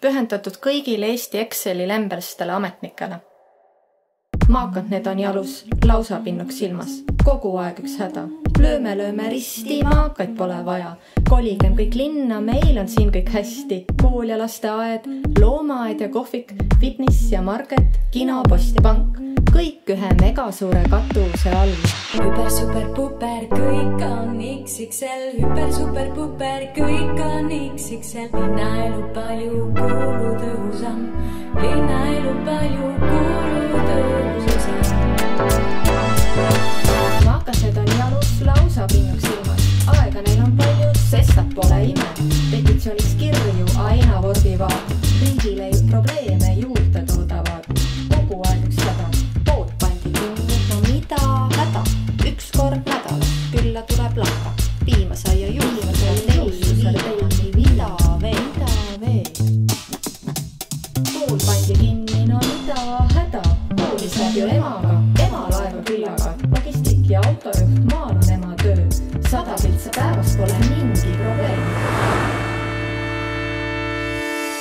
pühendatud kõigile Eesti Exceli lämbelstele ametnikele. Maakad need on jalus, lausa pinnuks silmas, kogu aeg üks häda. Lööme risti, maakaid pole vaja. Koligem kõik linna, meil on siin kõik hästi. Kool ja lasteaed, loomaaed ja kohvik, fitness ja market, kino, post ja pank. Kõik ühe megasuure katuse all. Hüper, super, puper, kõik on XXL. Hüper, super, puper, kõik on XXL. Linnaelu palju kulutõhusam. Linnaelu palju kulutõhusam. Maakased on jalus, lausa pinnuks silmas. Aega neil on palju, sestap pole ime. Petitsiooniks kirju aina vorbivad. Riigile ju probleeme juurde toodavad. Kogu aeg üks häda. Pood pandi kinni, no mida häda? Üks kord nädalas, külla tuleb lakka. Piima saia juurde, teistusel teini, mida veel? Pool pandi kinni, no mida häda? Kooli saab ju emaga, ema laeva küllaga. Logistik ja autojuht, maal on ema töö. 100 piltsa päevas pole mingi probleem.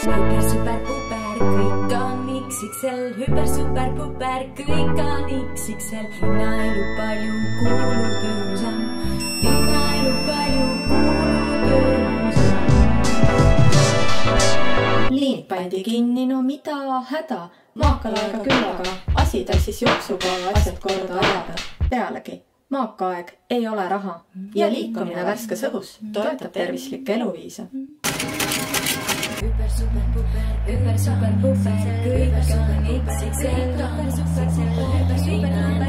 Hüper, super, puper, kõik on XXL. Hüper, super, puper, kõik on XXL. Linnaelu palju kulutõhusam. Linnaelu palju kulutõhusam. Liin pandi kinni, no mida häda? Maakal aega küllaga, asi tassis jooksuga asjad korda ajada. Pealegi, maakaaeg ei ole raha ja liikumine värskes õhus toetab tervislikke eluviise. Hüper, super, puper, kõik on XXL. Hüper, super, puper, kõik on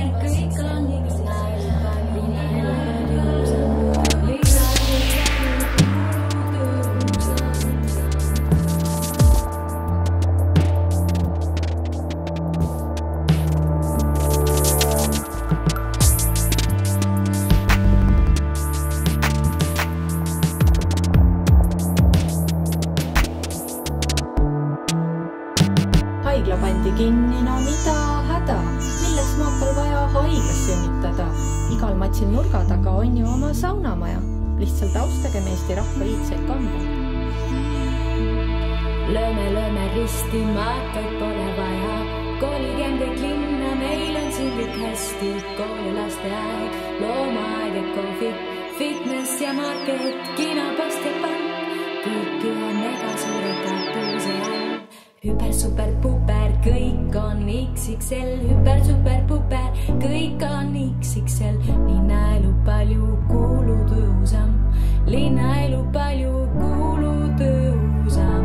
Haigla pandi kinni, no mida häda? Milleks maakal vaja haiglas sünnitada? Igal matsil nurga taga on ju oma saunamaja. Lihtsalt austagem Eesti rahva liitseid kanda. Lööme risti, maakaid pole vaja. Koligem kõik linna, meil on siin kõik hästi. Kool ja lasteaed, loomaaed ja kohvik, fitness ja market, kino, post ja pank. Kõik ühe megasuure katuse all. Hüper, super, puper, kõik on XXL. Hüper, super, puper, kõik on XXL. Linnaelu palju kulutõhusam. Linnaelu palju kulutõhusam.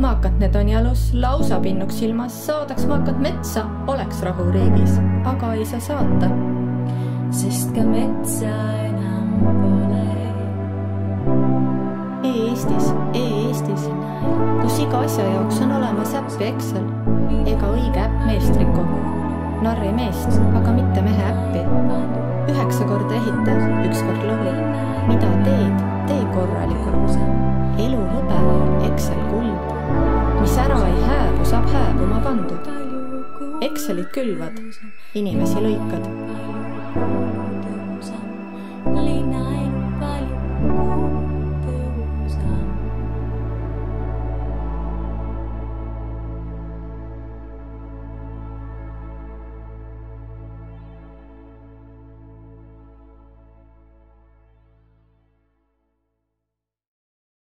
Maakad need on jalus, lausa pinnuks silmas. Saadaks maakad metsa, oleks rahu riigis. Aga ei saa saata. Sest ka metsa enam pole. E-Eestis, kus iga asja jaoks on olemas äpp ja Excel. Ega õige äpp meest riku. Narri meest, aga mitte mehe äppi. 9 korda ehita, 1 kord lovi. Mida teed, tee korralikult. Elu hõbe, Excel kuld. Mis ära ei hääbu, saab hääbuma pandud. Excelit külvad, inimesi lõikad.